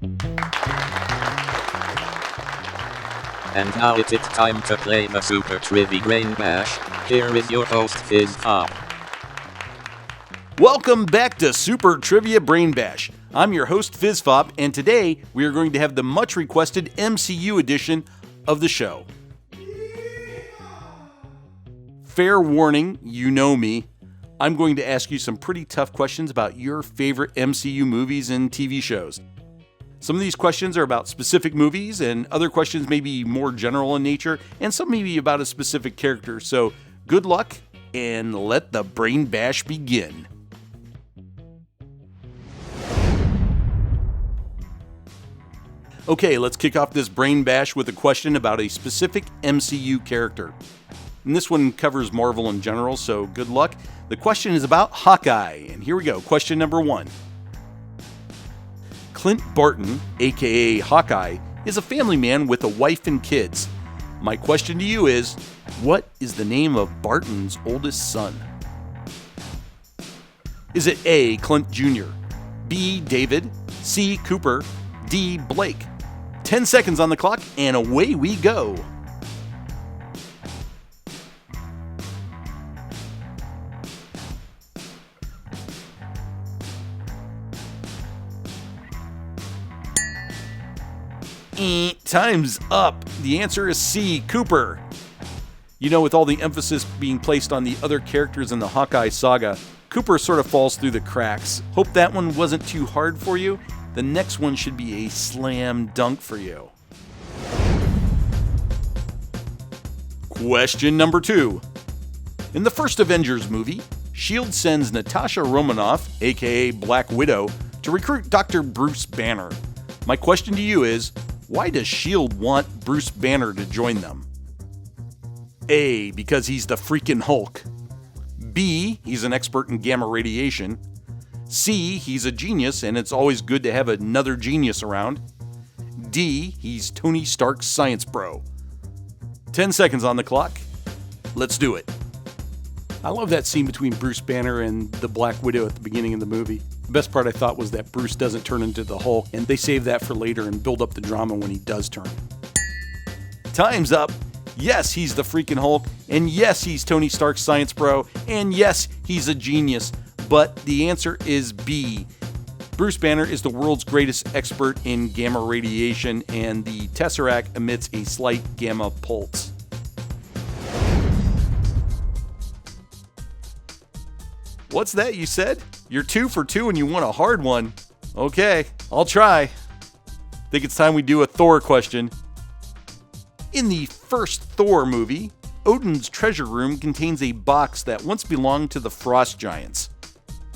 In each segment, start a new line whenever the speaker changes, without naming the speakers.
And now it's time to play the Super Trivia Brain Bash. Here is your host, FizzFop.
Welcome back to Super Trivia Brain Bash. I'm your host, FizzFop, and today we are going to have the much requested MCU edition of the show. Fair warning, you know me. I'm going to ask you some pretty tough questions about your favorite MCU movies and TV shows. Some of these questions are about specific movies, and other questions may be more general in nature, and some may be about a specific character. So good luck, and let the Brain Bash begin. Okay, let's kick off this Brain Bash with a question about a specific MCU character. And this one covers Marvel in general, so good luck. The question is about Hawkeye, and here we go. Question number 1. Clint Barton, aka Hawkeye, is a family man with a wife and kids. My question to you is, what is the name of Barton's oldest son? Is it A, Clint Jr., B, David, C, Cooper, D, Blake? 10 seconds on the clock, and away we go. Time's up. The answer is C, Cooper. You know, with all the emphasis being placed on the other characters in the Hawkeye saga, Cooper sort of falls through the cracks. Hope that one wasn't too hard for you. The next one should be a slam dunk for you. Question number 2. In the first Avengers movie, S.H.I.E.L.D. sends Natasha Romanoff, aka Black Widow, to recruit Dr. Bruce Banner. My question to you is, why does S.H.I.E.L.D. want Bruce Banner to join them? A, because he's the freaking Hulk. B, he's an expert in gamma radiation. C, he's a genius and it's always good to have another genius around. D, he's Tony Stark's science bro. 10 seconds on the clock. Let's do it. I love that scene between Bruce Banner and the Black Widow at the beginning of the movie. The best part I thought was that Bruce doesn't turn into the Hulk, and they save that for later and build up the drama when he does turn. Time's up. Yes, he's the freaking Hulk, and yes, he's Tony Stark's science bro, and yes, he's a genius. But the answer is B. Bruce Banner is the world's greatest expert in gamma radiation, and the Tesseract emits a slight gamma pulse. What's that you said? You're 2 for 2 and you want a hard one. Okay, I'll try. Think it's time we do a Thor question. In the first Thor movie, Odin's treasure room contains a box that once belonged to the Frost Giants.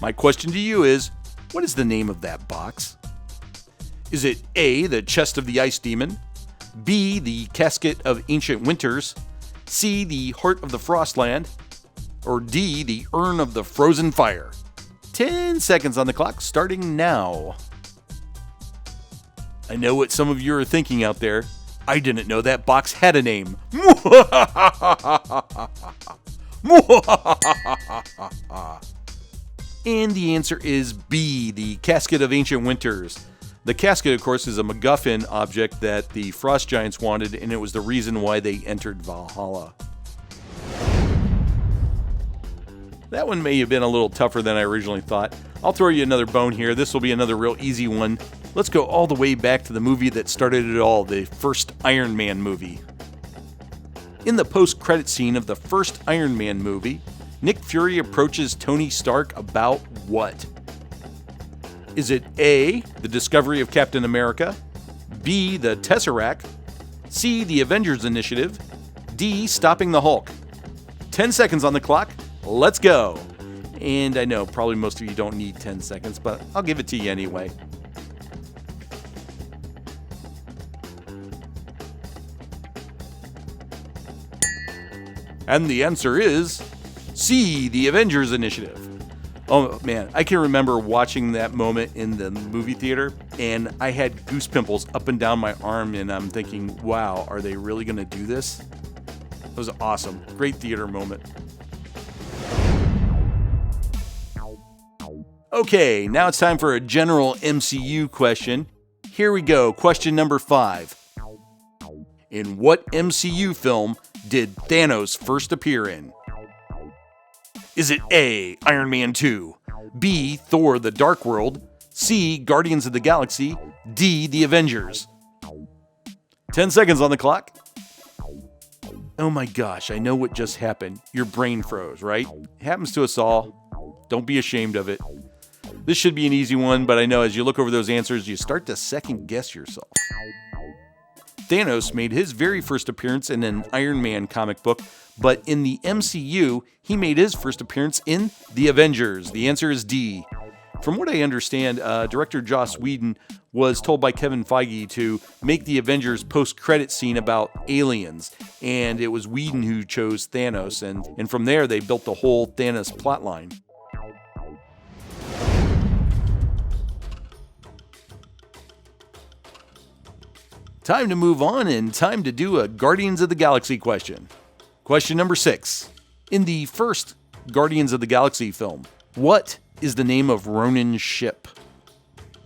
My question to you is, what is the name of that box? Is it A, the chest of the Ice Demon, B, the casket of ancient winters, C, the heart of the Frostland, or D, the urn of the frozen fire? 10 seconds on the clock, starting now. I know what some of you are thinking out there. I didn't know that box had a name. And the answer is B, the casket of ancient winters. The casket, of course, is a MacGuffin object that the Frost Giants wanted, and it was the reason why they entered Valhalla. That one may have been a little tougher than I originally thought. I'll throw you another bone here. This will be another real easy one. Let's go all the way back to the movie that started it all, the first Iron Man movie. In the post-credit scene of the first Iron Man movie, Nick Fury approaches Tony Stark about what? Is it A, the discovery of Captain America, B, the Tesseract, C, the Avengers Initiative, D, stopping the Hulk? 10 seconds on the clock. Let's go. And I know probably most of you don't need 10 seconds, but I'll give it to you anyway. And the answer is C, the Avengers Initiative. Oh man, I can remember watching that moment in the movie theater, and I had goose pimples up and down my arm, and I'm thinking, wow, are they really going to do this? It was awesome. Great theater moment. Okay, now it's time for a general MCU question. Here we go. Question number 5. In what MCU film did Thanos first appear in? Is it A, Iron Man 2, B, Thor the Dark World, C, Guardians of the Galaxy, D, The Avengers? 10 seconds on the clock. Oh my gosh, I know what just happened. Your brain froze, right? It happens to us all. Don't be ashamed of it. This should be an easy one, but I know as you look over those answers, you start to second guess yourself. Thanos made his very first appearance in an Iron Man comic book, but in the MCU, he made his first appearance in The Avengers. The answer is D. From what I understand, director Joss Whedon was told by Kevin Feige to make the Avengers post-credit scene about aliens, and it was Whedon who chose Thanos, and from there they built the whole Thanos plotline. Time to move on and time to do a Guardians of the Galaxy question. Question number 6. In the first Guardians of the Galaxy film, what is the name of Ronan's ship?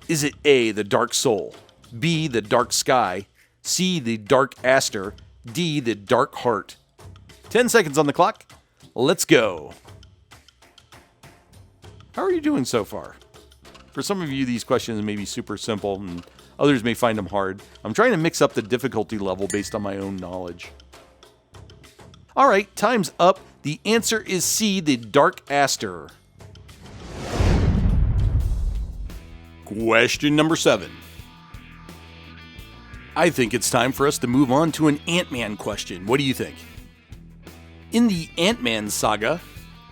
Is it A, the Dark Soul, B, the Dark Sky, C, the Dark Aster, D, the Dark Heart? 10 seconds on the clock. Let's go. How are you doing so far? For some of you, these questions may be super simple, and others may find them hard. I'm trying to mix up the difficulty level based on my own knowledge. All right, time's up. The answer is C, the Dark Aster. Question number 7. I think it's time for us to move on to an Ant-Man question. What do you think? In the Ant-Man saga,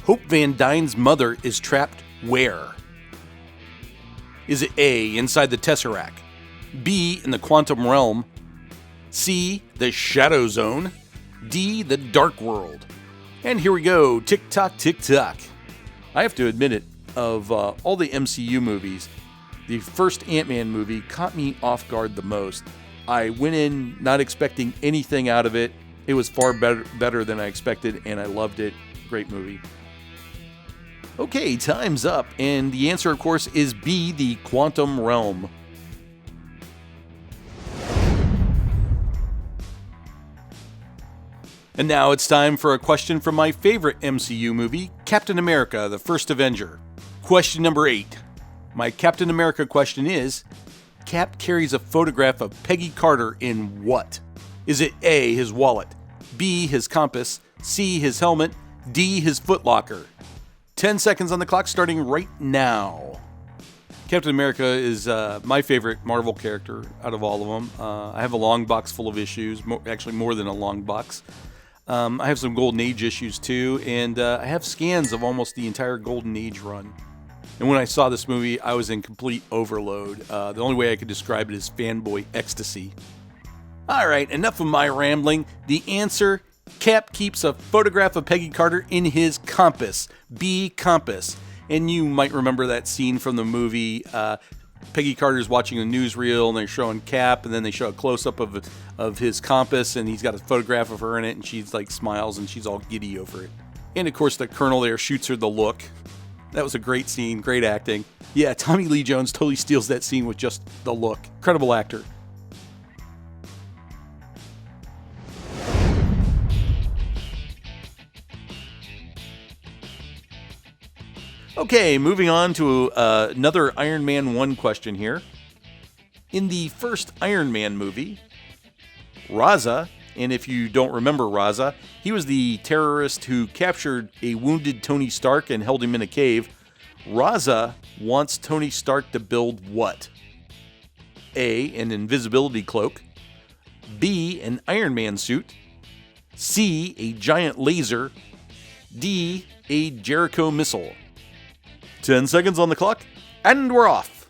Hope Van Dyne's mother is trapped where? Is it A, inside the Tesseract, B, in the Quantum Realm, C, the Shadow Zone, D, the Dark World? And here we go. Tick-tock, tick-tock. I have to admit it, of all the MCU movies, the first Ant-Man movie caught me off guard the most. I went in not expecting anything out of it. It was far better than I expected, and I loved it. Great movie. Okay, time's up, and the answer, of course, is B, the Quantum Realm. And now it's time for a question from my favorite MCU movie, Captain America, the First Avenger. Question number 8. My Captain America question is, Cap carries a photograph of Peggy Carter in what? Is it A, his wallet, B, his compass, C, his helmet, D, his footlocker? 10 seconds on the clock starting right now. Captain America is my favorite Marvel character out of all of them. I have a long box full of issues, actually more than a long box. I have some Golden Age issues too, and I have scans of almost the entire Golden Age run. And when I saw this movie, I was in complete overload. The only way I could describe it is fanboy ecstasy. All right, enough of my rambling. The answer, Cap keeps a photograph of Peggy Carter in his compass. B, compass. And you might remember that scene from the movie. Peggy Carter's watching a newsreel, and they're showing Cap, and then they show a close-up of his compass, and he's got a photograph of her in it, and she's like smiles, and she's all giddy over it. And of course, the Colonel there shoots her the look. That was a great scene, great acting. Yeah, Tommy Lee Jones totally steals that scene with just the look. Incredible actor. Okay, moving on to another Iron Man 1 question here. In the first Iron Man movie, Raza, and if you don't remember Raza, he was the terrorist who captured a wounded Tony Stark and held him in a cave. Raza wants Tony Stark to build what? A, an invisibility cloak, B, an Iron Man suit, C, a giant laser, D, a Jericho missile. 10 seconds on the clock, and we're off.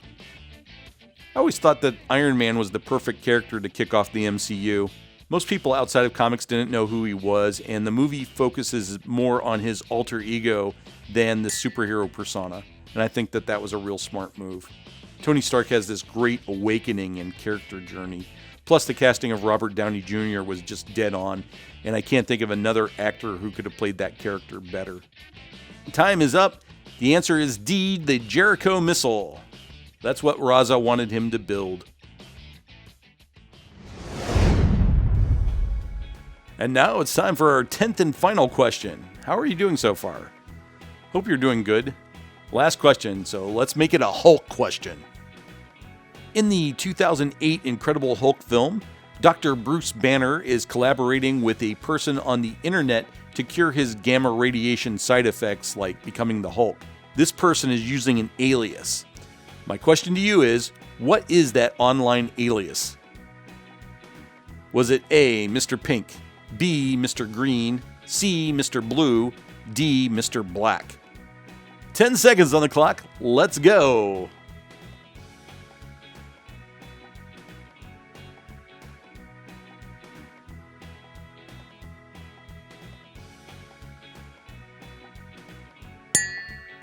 I always thought that Iron Man was the perfect character to kick off the MCU. Most people outside of comics didn't know who he was, and the movie focuses more on his alter ego than the superhero persona, and I think that was a real smart move. Tony Stark has this great awakening and character journey. Plus, the casting of Robert Downey Jr. was just dead on, and I can't think of another actor who could have played that character better. Time is up. The answer is D, the Jericho missile. That's what Raza wanted him to build. And now it's time for our 10th and final question. How are you doing so far? Hope you're doing good. Last question, so let's make it a Hulk question. In the 2008 Incredible Hulk film, Dr. Bruce Banner is collaborating with a person on the internet to cure his gamma radiation side effects like becoming the Hulk. This person is using an alias. My question to you is, what is that online alias? Was it A, Mr. Pink, B, Mr. Green, C, Mr. Blue, D, Mr. Black? 10 seconds on the clock. Let's go.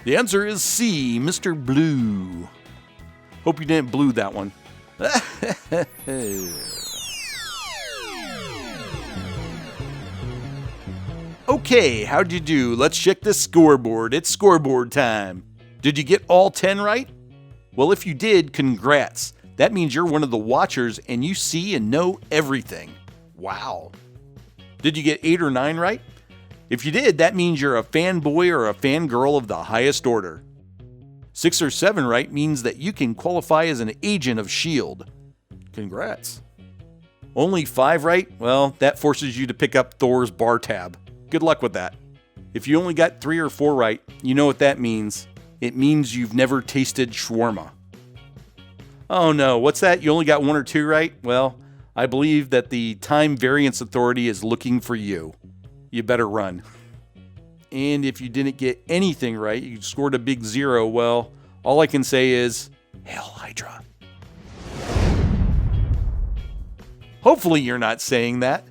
The answer is C, Mr. Blue. Hope you didn't blue that one. Okay, how'd you do? Let's check the scoreboard. It's scoreboard time. Did you get all 10 right? Well, if you did, congrats. That means you're one of the watchers and you see and know everything. Wow. Did you get 8 or 9 right? If you did, that means you're a fanboy or a fangirl of the highest order. 6 or 7 right means that you can qualify as an agent of S.H.I.E.L.D. Congrats. Only 5 right? Well, that forces you to pick up Thor's bar tab. Good luck with that. If you only got 3 or 4 right, you know what that means. It means you've never tasted shawarma. Oh no, what's that? You only got 1 or 2 right? Well, I believe that the Time Variance Authority is looking for you. You better run. And if you didn't get anything right, you scored a big 0, well, all I can say is, Hail Hydra. Hopefully you're not saying that.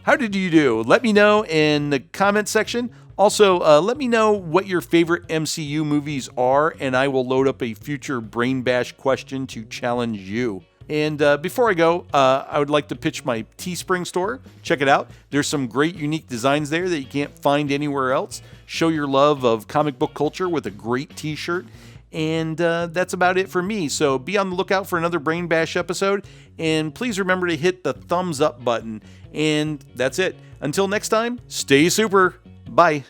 How did you do? Let me know in the comment section. Also, let me know what your favorite MCU movies are, and I will load up a future Brain Bash question to challenge you. And before I go, I would like to pitch my Teespring store. Check it out. There's some great unique designs there that you can't find anywhere else. Show your love of comic book culture with a great t-shirt. And that's about it for me. So be on the lookout for another Brain Bash episode. And please remember to hit the thumbs up button. And that's it. Until next time, stay super. Bye.